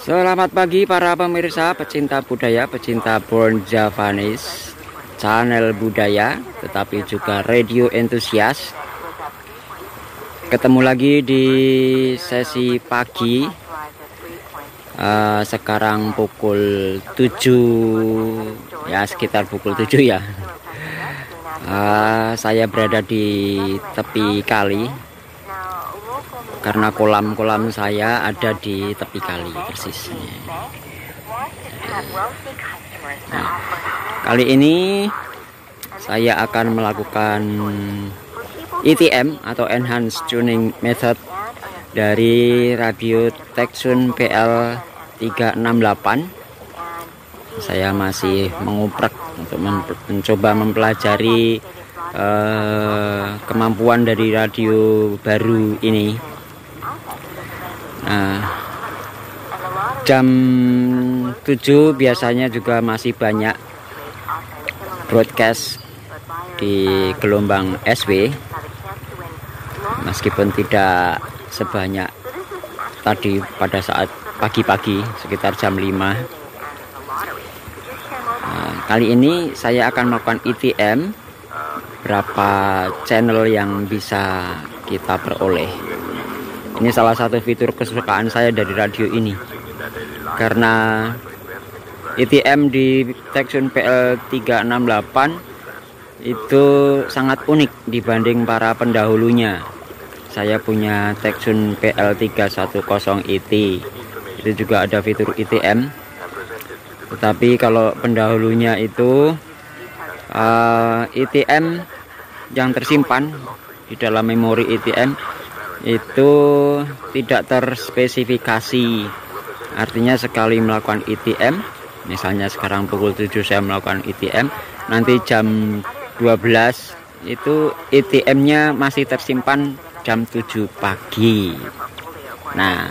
Selamat pagi para pemirsa, pecinta budaya, pecinta Born Javanese, channel budaya, tetapi juga radio entusias. Ketemu lagi di sesi pagi. Sekarang pukul 7, ya sekitar pukul 7 ya. Saya berada di tepi kali karena kolam-kolam saya ada di tepi kali persisnya. Nah, kali ini saya akan melakukan ETM atau Enhanced Tuning Method dari radio Tecsun PL 368. Saya masih menguprek untuk mencoba mempelajari kemampuan dari radio baru ini. Nah, jam 7 biasanya juga masih banyak broadcast di gelombang SW, meskipun tidak sebanyak tadi pada saat pagi-pagi sekitar jam 5. Kali ini saya akan melakukan ETM, berapa channel yang bisa kita peroleh. Ini salah satu fitur kesukaan saya dari radio ini, karena ETM di Tecsun PL 368 itu sangat unik dibanding para pendahulunya. Saya punya Tecsun PL 310 ET, itu juga ada fitur ETM. Tetapi kalau pendahulunya itu ETM yang tersimpan di dalam memori ETM itu tidak terspesifikasi. Artinya sekali melakukan ETM, misalnya sekarang pukul 7 saya melakukan ETM, nanti jam 12 itu ETM-nya masih tersimpan jam 7 pagi. Nah,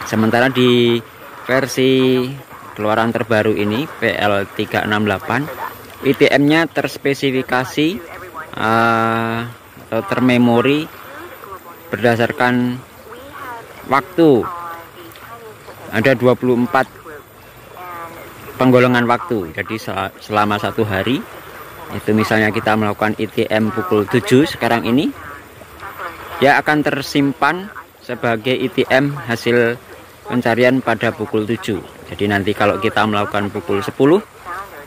sementara di versi keluaran terbaru ini PL 368, ETM-nya terspesifikasi atau termemori berdasarkan waktu. Ada 24 penggolongan waktu. Jadi selama satu hari, itu misalnya kita melakukan ETM pukul 7 sekarang ini, dia akan tersimpan sebagai ETM hasil pencarian pada pukul 7. Jadi nanti kalau kita melakukan pukul 10,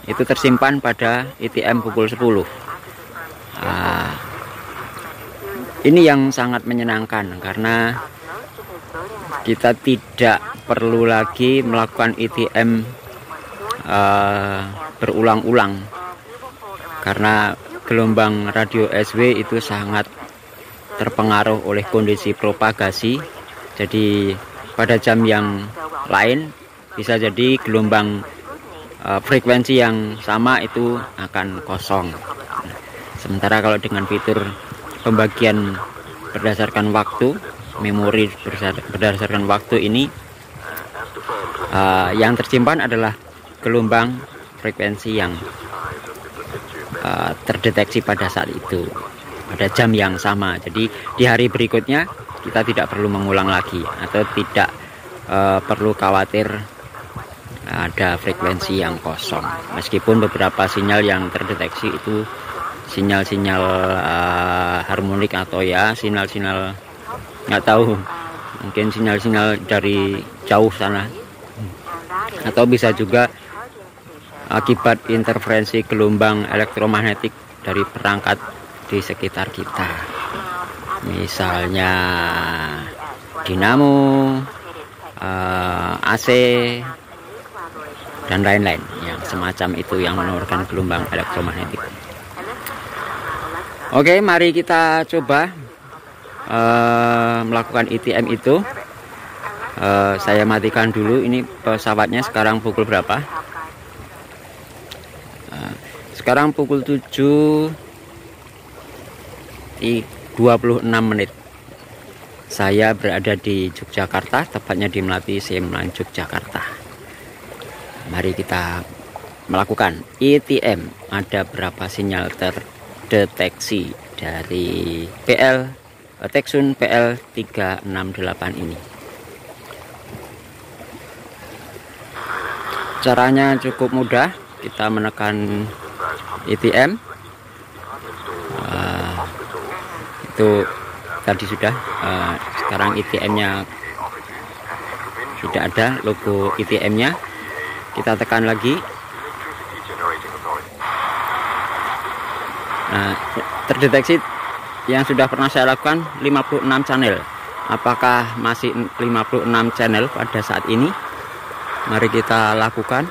itu tersimpan pada ETM pukul 10. Ini yang sangat menyenangkan karena kita tidak perlu lagi melakukan ETM berulang-ulang, karena gelombang radio SW itu sangat terpengaruh oleh kondisi propagasi. Jadi pada jam yang lain bisa jadi gelombang frekuensi yang sama itu akan kosong. Sementara kalau dengan fitur pembagian berdasarkan waktu, memori berdasarkan waktu ini, yang tersimpan adalah gelombang frekuensi yang terdeteksi pada saat itu, pada jam yang sama. Jadi di hari berikutnya kita tidak perlu mengulang lagi, atau tidak perlu khawatir ada frekuensi yang kosong. Meskipun beberapa sinyal yang terdeteksi itu sinyal-sinyal harmonik, atau ya sinyal-sinyal nggak tahu, mungkin sinyal-sinyal dari jauh sana, atau bisa juga akibat interferensi gelombang elektromagnetik dari perangkat di sekitar kita, misalnya dinamo, AC, dan lain-lain yang semacam itu yang mengeluarkan gelombang elektromagnetik. Oke, mari kita coba melakukan ETM itu. Saya matikan dulu ini pesawatnya. Sekarang pukul berapa? Sekarang pukul 7.26. Saya berada di Yogyakarta, tepatnya di Melati Semelan, Yogyakarta. Mari kita melakukan ETM. Ada berapa sinyal terdeteksi dari Tecsun PL 368 ini? Caranya cukup mudah, kita menekan ITM. Itu tadi sudah. Sekarang ITM-nya tidak ada, logo ITM-nya. Kita tekan lagi. Nah, terdeteksi yang sudah pernah saya lakukan 56 channel. Apakah masih 56 channel pada saat ini? Mari kita lakukan.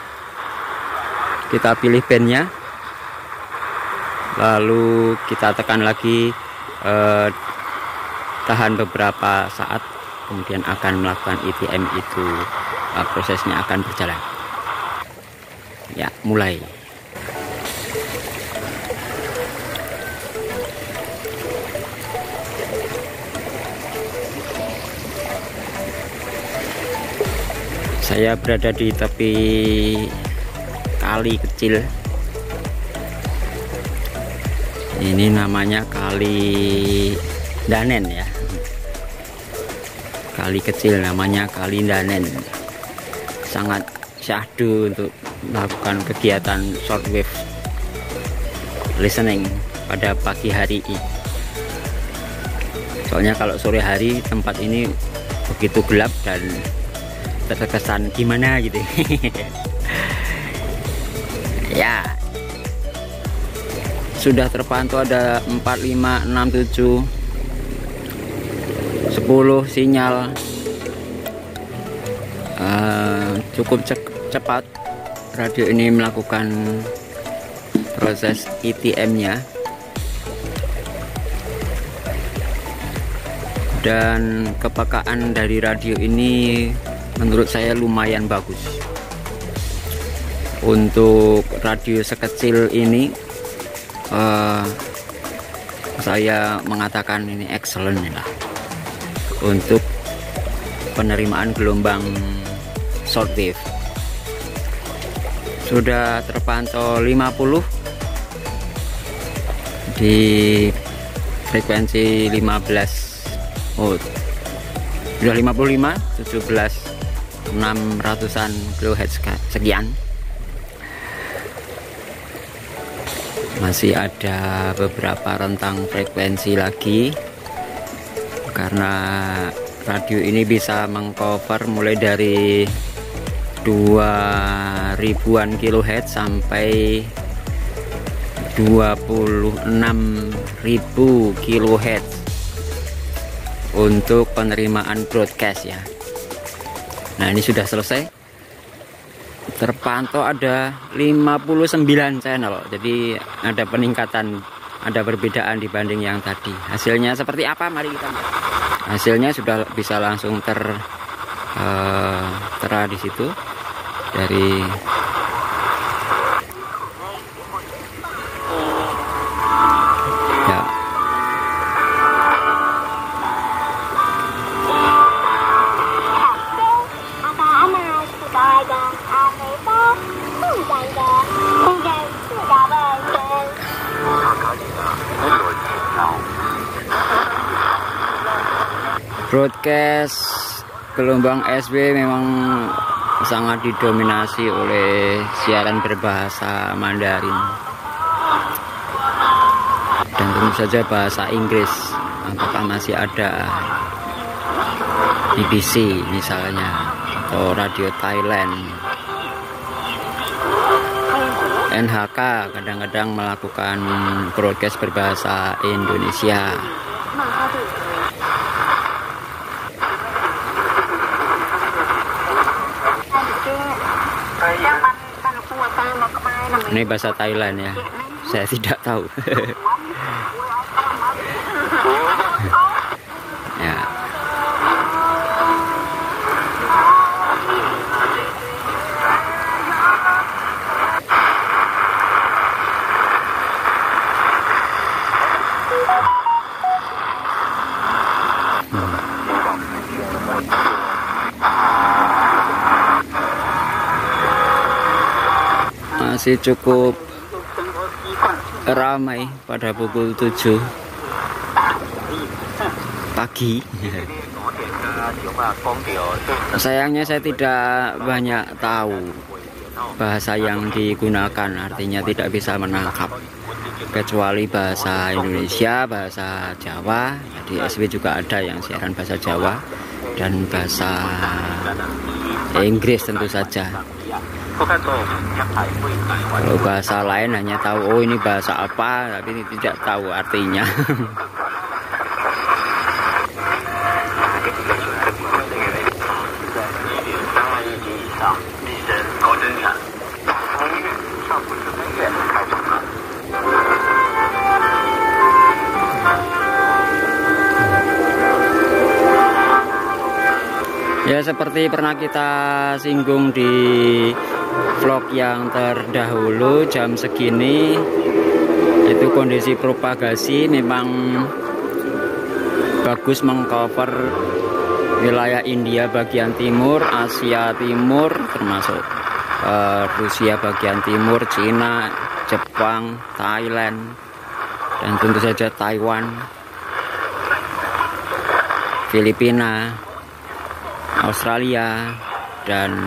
Kita pilih bandnya, lalu kita tekan lagi, tahan beberapa saat, kemudian akan melakukan ITM itu. Prosesnya akan berjalan. Ya, mulai. Saya berada di tepi kali kecil. Ini namanya Kali Danen ya. Kali kecil namanya Kali Danen. Sangat syahdu untuk melakukan kegiatan shortwave listening pada pagi hari ini. Soalnya kalau sore hari tempat ini begitu gelap dan terkesan gimana gitu. Ya, sudah terpantau ada 4, 5, 6, 7, 10 sinyal. Cukup cepat radio ini melakukan proses ITM-nya, dan kepekaan dari radio ini menurut saya lumayan bagus. Untuk radio sekecil ini saya mengatakan ini excellent lah untuk penerimaan gelombang shortwave. Sudah terpantau 50 di frekuensi 15. Oh, sudah 55, 17 600-an kHz sekian. Masih ada beberapa rentang frekuensi lagi, karena radio ini bisa mengcover mulai dari 2000-an kHz sampai 26.000 kHz untuk penerimaan broadcast ya. Nah, ini sudah selesai. Terpantau ada 59 channel. Jadi ada peningkatan, ada perbedaan dibanding yang tadi. Hasilnya seperti apa? Mari kita lihat. Hasilnya sudah bisa langsung tera di situ dari ya. Broadcast gelombang SW memang sangat didominasi oleh siaran berbahasa Mandarin dan tentu saja bahasa Inggris. Apakah masih ada BBC misalnya, atau Radio Thailand. NHK kadang-kadang melakukan broadcast berbahasa Indonesia. Ini bahasa Thailand ya, saya tidak tahu. Ya. Masih cukup ramai pada pukul 7 pagi. Sayangnya saya tidak banyak tahu bahasa yang digunakan, artinya tidak bisa menangkap kecuali bahasa Indonesia, bahasa Jawa. Di SW juga ada yang siaran bahasa Jawa dan bahasa Inggris tentu saja. Kalau bahasa lain hanya tahu oh ini bahasa apa, tapi tidak tahu artinya. Ya, seperti pernah kita singgung di vlog yang terdahulu, jam segini itu kondisi propagasi memang bagus mengcover wilayah India bagian timur, Asia Timur termasuk Rusia bagian timur, Cina, Jepang, Thailand, dan tentu saja Taiwan, Filipina, Australia, dan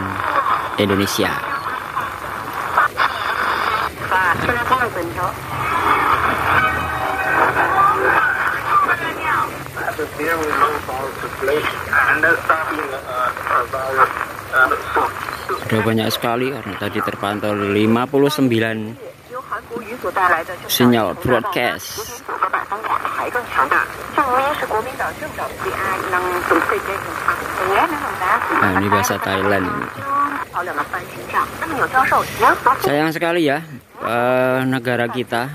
Indonesia. Sudah banyak sekali karena tadi terpantau 59 sinyal broadcast. Nah, ini bahasa Thailand. Sayang sekali ya, negara kita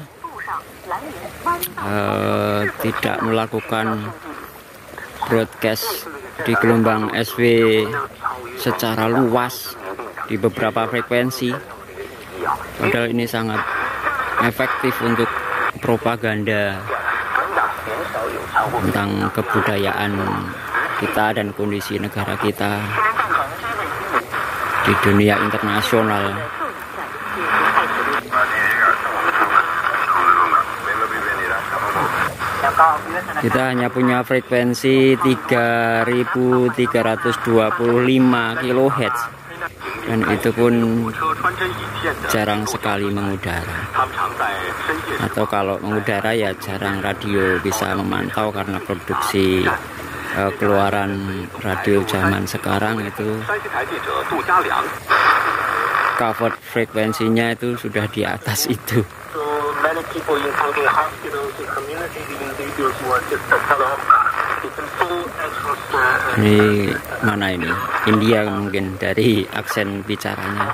tidak melakukan broadcast di gelombang SW secara luas di beberapa frekuensi. Padahal ini sangat efektif untuk propaganda tentang kebudayaan kita dan kondisi negara kita di dunia internasional. Kita hanya punya frekuensi 3325 kHz dan itu pun jarang sekali mengudara, atau kalau mengudara ya jarang radio bisa memantau karena produksi keluaran radio zaman sekarang itu cover frekuensinya itu sudah di atas itu. Ini mana ini? India mungkin dari aksen bicaranya.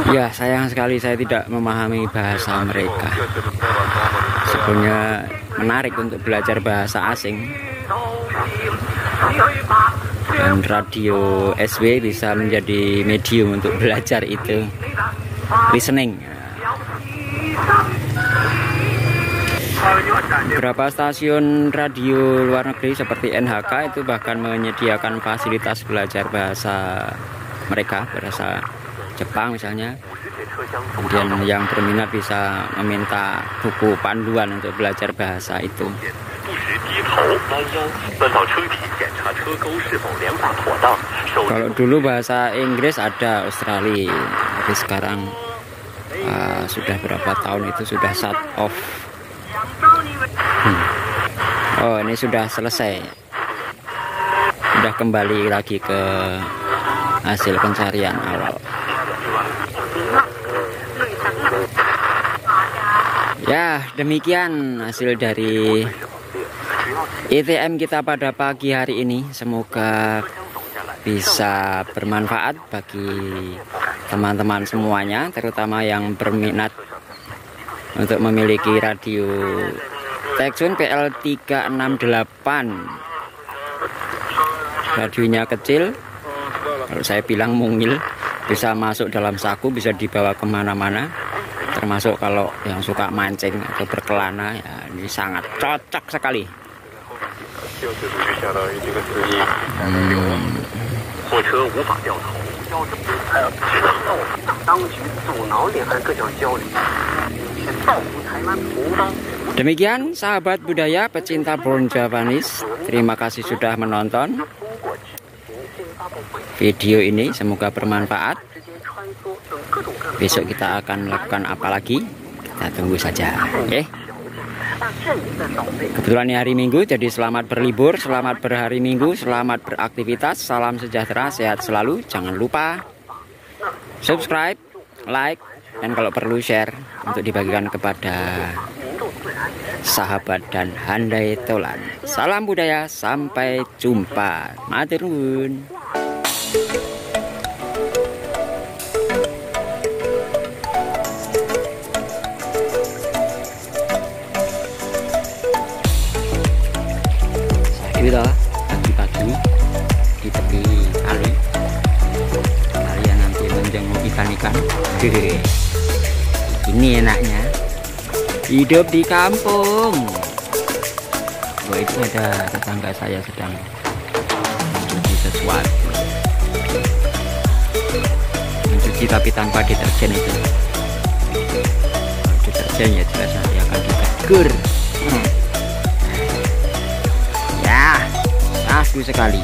Ya, sayang sekali saya tidak memahami bahasa mereka. Sebenarnya menarik untuk belajar bahasa asing. Dan radio SW bisa menjadi medium untuk belajar itu. Listening. Beberapa stasiun radio luar negeri seperti NHK itu bahkan menyediakan fasilitas belajar bahasa mereka, bahasa Jepang misalnya. Kemudian yang berminat bisa meminta buku panduan untuk belajar bahasa itu. Kalau dulu bahasa Inggris ada Australia, tapi sekarang sudah berapa tahun itu sudah shut off. Oh, ini sudah selesai. Sudah kembali lagi ke hasil pencarian awal. Ya, demikian hasil dari ITM kita pada pagi hari ini. Semoga bisa bermanfaat bagi teman-teman semuanya, terutama yang berminat untuk memiliki radio Tecsun PL368. Radionya kecil, kalau saya bilang mungil, bisa masuk dalam saku, bisa dibawa kemana-mana. Termasuk kalau yang suka mancing atau berkelana, ya ini sangat cocok sekali. Demikian sahabat budaya pecinta Born Javanese, terima kasih sudah menonton video ini, semoga bermanfaat. Besok kita akan melakukan apa lagi, kita tunggu saja. Oke. Kebetulan ini hari Minggu, jadi selamat berlibur, selamat berhari Minggu, selamat beraktivitas, salam sejahtera, sehat selalu. Jangan lupa subscribe, like, dan kalau perlu share untuk dibagikan kepada sahabat dan handai tolan. Salam budaya, sampai jumpa. Matur nuwun. Saya pagi-pagi di tepi kali. Kalian nanti menjenguk ikan-ikan. Ini enaknya hidup di kampung. Wah, itu ada tetangga saya sedang mencuci sesuatu. Mencuci tapi tanpa deterjen itu. Kalau deterjen ya jelas nanti akan ditegur. Ya, asli sekali.